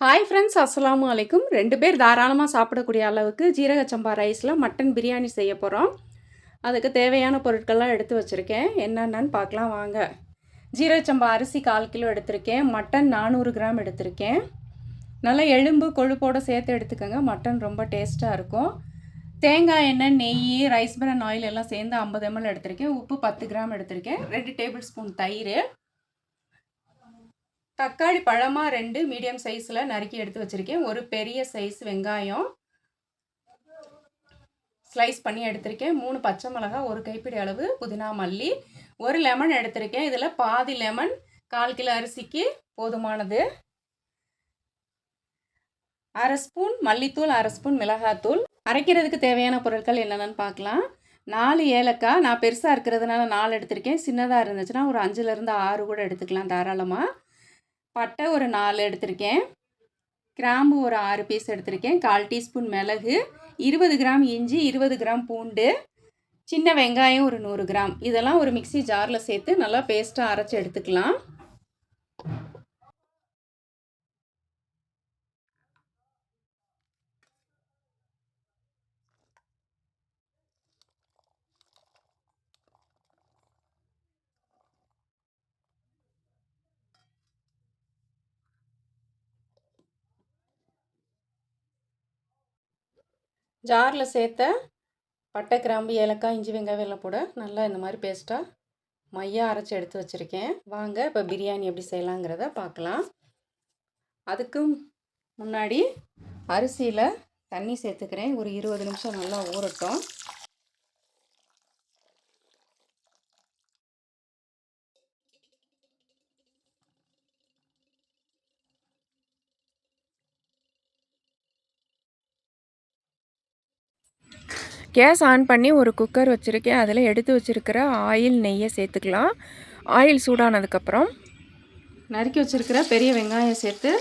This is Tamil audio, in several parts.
ஹாய் ஃப்ரெண்ட்ஸ், அஸ்ஸலாமு அலைக்கும். 2 பேர் தாராளமாக சாப்பிடக்கூடிய அளவுக்கு ஜீரக சம்பா ரைஸில் மட்டன் பிரியாணி செய்ய போகிறோம். அதுக்கு தேவையான பொருட்கள்லாம் எடுத்து வச்சுருக்கேன். என்னென்னு பார்க்கலாம் வாங்க. ஜீரக சம்பா அரிசி 1/4 கிலோ எடுத்திருக்கேன். மட்டன் 400 கிராம் எடுத்திருக்கேன். நல்லா எலும்பு கொழுப்போடு சேர்த்து எடுத்துக்கோங்க. மட்டன் ரொம்ப டேஸ்ட்டாக இருக்கும். தேங்காய் எண்ணெய், நெய், ரைஸ் பிரான் ஆயில் எல்லாம் சேர்ந்து 50 ml எடுத்திருக்கேன். உப்பு 10 கிராம் எடுத்திருக்கேன். 2 டேபிள் ஸ்பூன் தயிர், தக்காளி பழமாக 2 மீடியம் சைஸில் நறுக்கி எடுத்து வச்சுருக்கேன். ஒரு பெரிய சைஸ் வெங்காயம் ஸ்லைஸ் பண்ணி எடுத்திருக்கேன். 3 பச்சை மிளகாய், ஒரு கைப்பிடி அளவு புதினா மல்லி, ஒரு லெமன் எடுத்திருக்கேன். இதில் பாதி லெமன் 1/4 கிலோ அரிசிக்கு போதுமானது. 1/2 ஸ்பூன் மல்லித்தூள், 1/2 ஸ்பூன் மிளகாத்தூள். அரைக்கிறதுக்கு தேவையான பொருட்கள் என்னென்னு பார்க்கலாம். 4 ஏலக்காய், நான் பெருசாக இருக்கிறதுனால 4 எடுத்திருக்கேன். சின்னதாக இருந்துச்சுன்னா ஒரு 5லேருந்து 6 கூட எடுத்துக்கலாம் தாராளமாக. பட்டை ஒரு 4 எடுத்திருக்கேன். கிராம்பு ஒரு 6 பீஸ் எடுத்திருக்கேன். 1/4 டீஸ்பூன் மிளகு, 20 கிராம் இஞ்சி, 20 கிராம் பூண்டு, சின்ன வெங்காயம் ஒரு 100 கிராம். இதெல்லாம் ஒரு மிக்சி ஜாரில் சேர்த்து நல்லா பேஸ்ட்டாக அரைச்சி எடுத்துக்கலாம். ஜாரில் சேர்த்த பட்டை, கிராம்பு, ஏலக்காய், இஞ்சி, வெங்காயம் எல்லாம் போட நல்லா இந்த மாதிரி பேஸ்ட்டாக மையாக அரைச்சி எடுத்து வச்சுருக்கேன். வாங்க இப்போ பிரியாணி எப்படி செய்யலாங்கிறத பார்க்கலாம். அதுக்கு முன்னாடி அரிசியில் தண்ணி சேர்த்துக்கிறேன். ஒரு 20 நிமிஷம் நல்லா ஊறட்டும். கேஸ் ஆன் பண்ணி ஒரு குக்கர் வச்சுருக்கேன். அதில் எடுத்து வச்சுருக்கிற ஆயில், நெய்யை சேர்த்துக்கலாம். ஆயில் சூடானதுக்கப்புறம் நறுக்கி வச்சுருக்கிற பெரிய வெங்காயம் சேர்த்து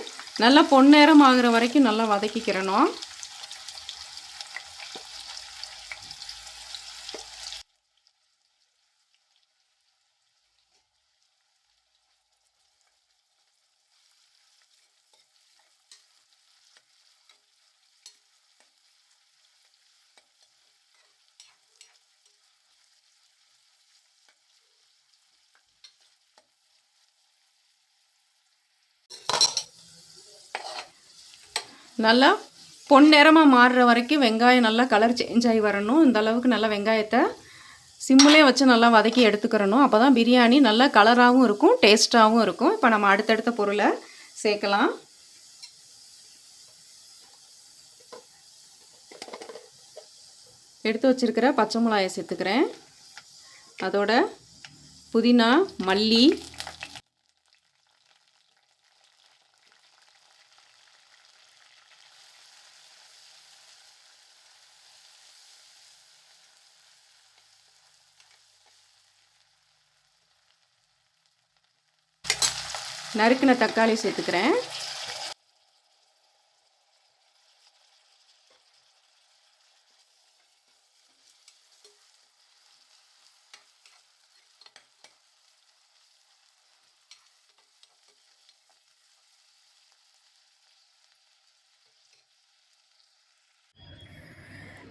நல்லா பொன்னிறம் ஆகிற வரைக்கும் நல்லா வதக்கிக்கிறணும். நல்லா பொன்னிறமாக மாறுற வரைக்கும் வெங்காயம் நல்லா கலர் சேஞ்ச் ஆகி வரணும். இந்த அளவுக்கு நல்லா வெங்காயத்தை சிம்மிலே வச்சு நல்லா வதக்கி எடுத்துக்கிறணும். அப்போ தான் பிரியாணி நல்லா கலராகவும் இருக்கும், டேஸ்ட்டாகவும் இருக்கும். இப்போ நம்ம அடுத்தடுத்த பொருளை சேர்க்கலாம். எடுத்து வச்சுருக்கிற பச்சை மிளகாயை சேர்த்துக்கிறேன். அதோட புதினா, மல்லி, நறுக்கின தக்காளி சேர்த்துக்கிறேன்.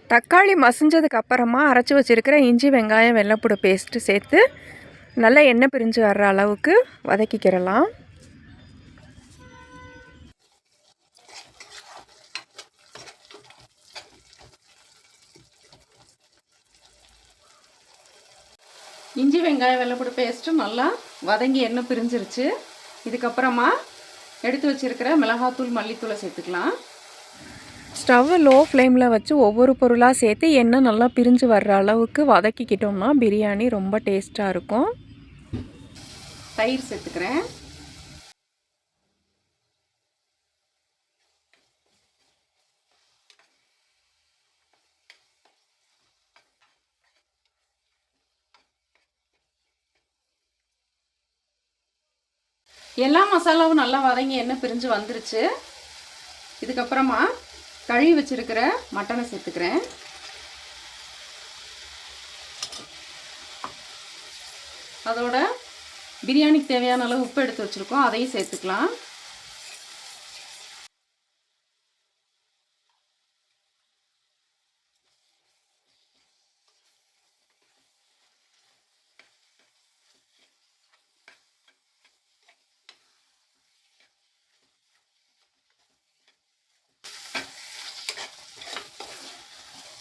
தக்காளி மசிஞ்சதுக்கு அப்புறமா அரைச்சி வச்சுருக்கிற இஞ்சி, வெங்காயம், வெள்ளைப்பூடு பேஸ்ட்டு சேர்த்து நல்லா எண்ணெய் பிரிஞ்சு வர்ற அளவுக்கு வதக்கிக்கிறலாம். இஞ்சி, வெங்காயம், வெள்ளைப்பூடு பேஸ்ட்டும் நல்லா வதங்கி எண்ணெய் பிரிஞ்சிருச்சு. இதுக்கப்புறமா எடுத்து வச்சுருக்கிற மிளகாத்தூள், மல்லித்தூளை சேர்த்துக்கலாம். ஸ்டவ்வை லோ ஃப்ளேமில் வச்சு ஒவ்வொரு பொருளாக சேர்த்து எண்ணெய் நல்லா பிரிஞ்சு வர்ற அளவுக்கு வதக்கிக்கிட்டோம்னா பிரியாணி ரொம்ப டேஸ்ட்டாக இருக்கும். தயிர் சேர்த்துக்கிறேன். எல்லா மசாலாவும் நல்லா வதங்கி எண்ணெய் பிரிஞ்சு வந்துருச்சு. இதுக்கப்புறமா கழுவி வச்சுருக்கிற மட்டனை சேர்த்துக்கிறேன். அதோட பிரியாணிக்கு தேவையான அளவு உப்பு எடுத்து வச்சுருக்கோம், அதையும் சேர்த்துக்கலாம்.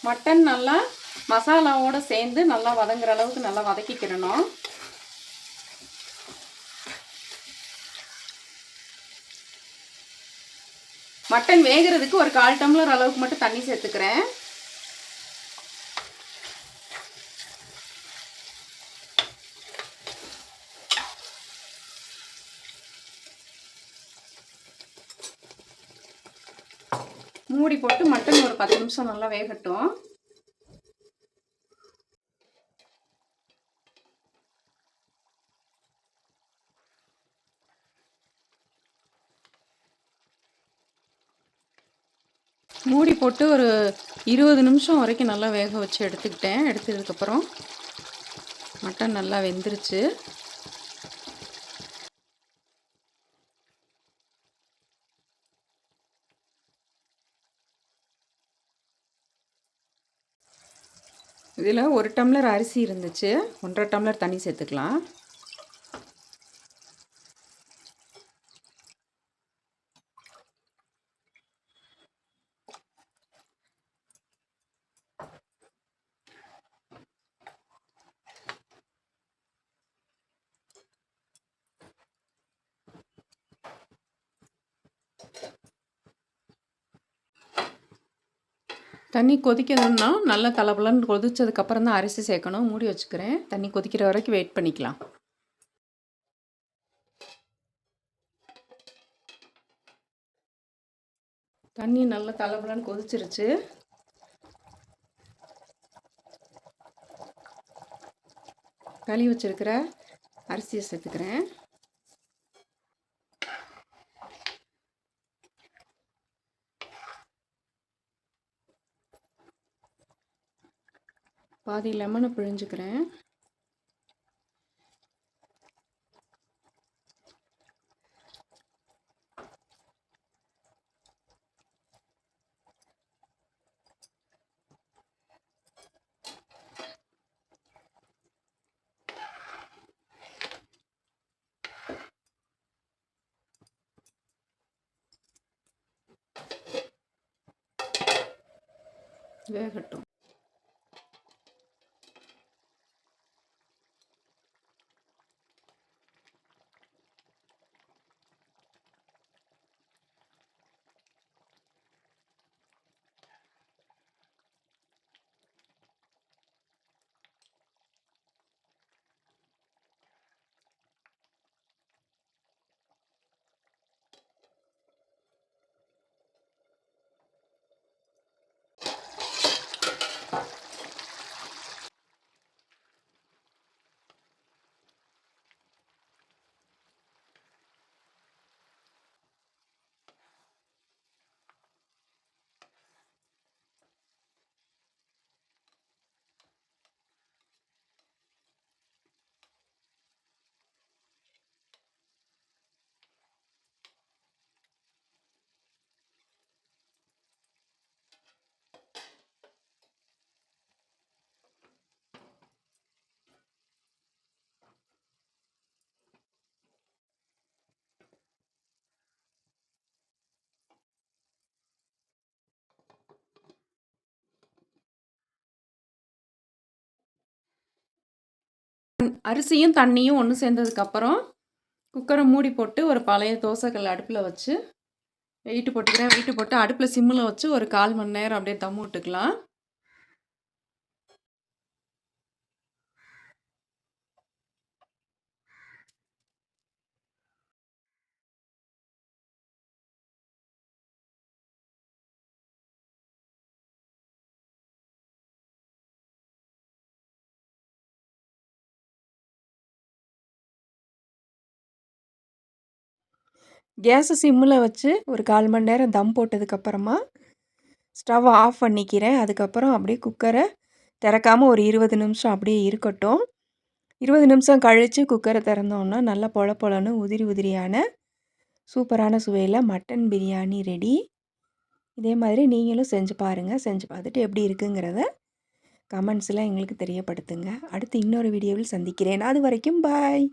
மட்டன் நல்லா மசாலாவோடு சேர்ந்து நல்லா வதங்குற அளவுக்கு நல்லா வதக்கிக்கிறணும். மட்டன் வேகிறதுக்கு ஒரு 1/4 டம்ளர் அளவுக்கு மட்டும் தண்ணி சேர்த்துக்கிறேன். மூடி போட்டு மட்டன் ஒரு 10 நிமிஷம் நல்லா வேகட்டும். மூடி போட்டு ஒரு 20 நிமிஷம் வரைக்கும் நல்லா வேக வச்சு எடுத்துக்கிட்டேன். எடுத்ததுக்கப்புறம் மட்டன் நல்லா வெந்துருச்சு. இதில் 1 டம்ளர் அரிசி இருந்துச்சு, 1.5 டம்ளர் தண்ணி சேர்த்துக்கலாம். தண்ணி கொதிக்கணும்னா நல்லா தளபலன்னு கொதிச்சதுக்கப்புறம் தான் அரிசி சேர்க்கணும். மூடி வச்சுக்கிறேன். தண்ணி கொதிக்கிற வரைக்கும் வெயிட் பண்ணிக்கலாம். தண்ணி நல்லா தளபலன்னு கொதிச்சிருச்சு. கழுவி வச்சிருக்கிற அரிசியை சேர்த்துக்கிறேன். பாதி லெமனை பிழிஞ்சுக்கிறேன். வேகட்டும். அரிசியும் தண்ணியும் ஒன்று சேர்ந்ததுக்கப்புறம் குக்கரை மூடி போட்டு ஒரு பழைய தோசைக்கல் அடுப்பில் வச்சு வெயிட்டு போட்டுக்கிறேன். வெயிட்டு போட்டு அடுப்பில் சிம்மில் வச்சு ஒரு 1/4 மணி நேரம் அப்படியே தம் விட்டுக்கலாம். கேஸை சிம்மில் வச்சு ஒரு 1/4 மணி நேரம் தம் போட்டதுக்கப்புறமா ஸ்டவ் ஆஃப் பண்ணிக்கிறேன். அதுக்கப்புறம் அப்படியே குக்கரை திறக்காமல் ஒரு 20 நிமிஷம் அப்படியே இருக்கட்டும். 20 நிமிஷம் கழித்து குக்கரை திறந்தோன்னா நல்லா பொல பொலன்னு உதிரி உதிரியான சூப்பரான சுவையில் மட்டன் பிரியாணி ரெடி. இதே மாதிரி நீங்களும் செஞ்சு பாருங்கள். செஞ்சு பார்த்துட்டு எப்படி இருக்குங்கிறத கமெண்ட்ஸில் எங்களுக்கு தெரியப்படுத்துங்க. அடுத்து இன்னொரு வீடியோவில் சந்திக்கிறேன். அது வரைக்கும் பாய்.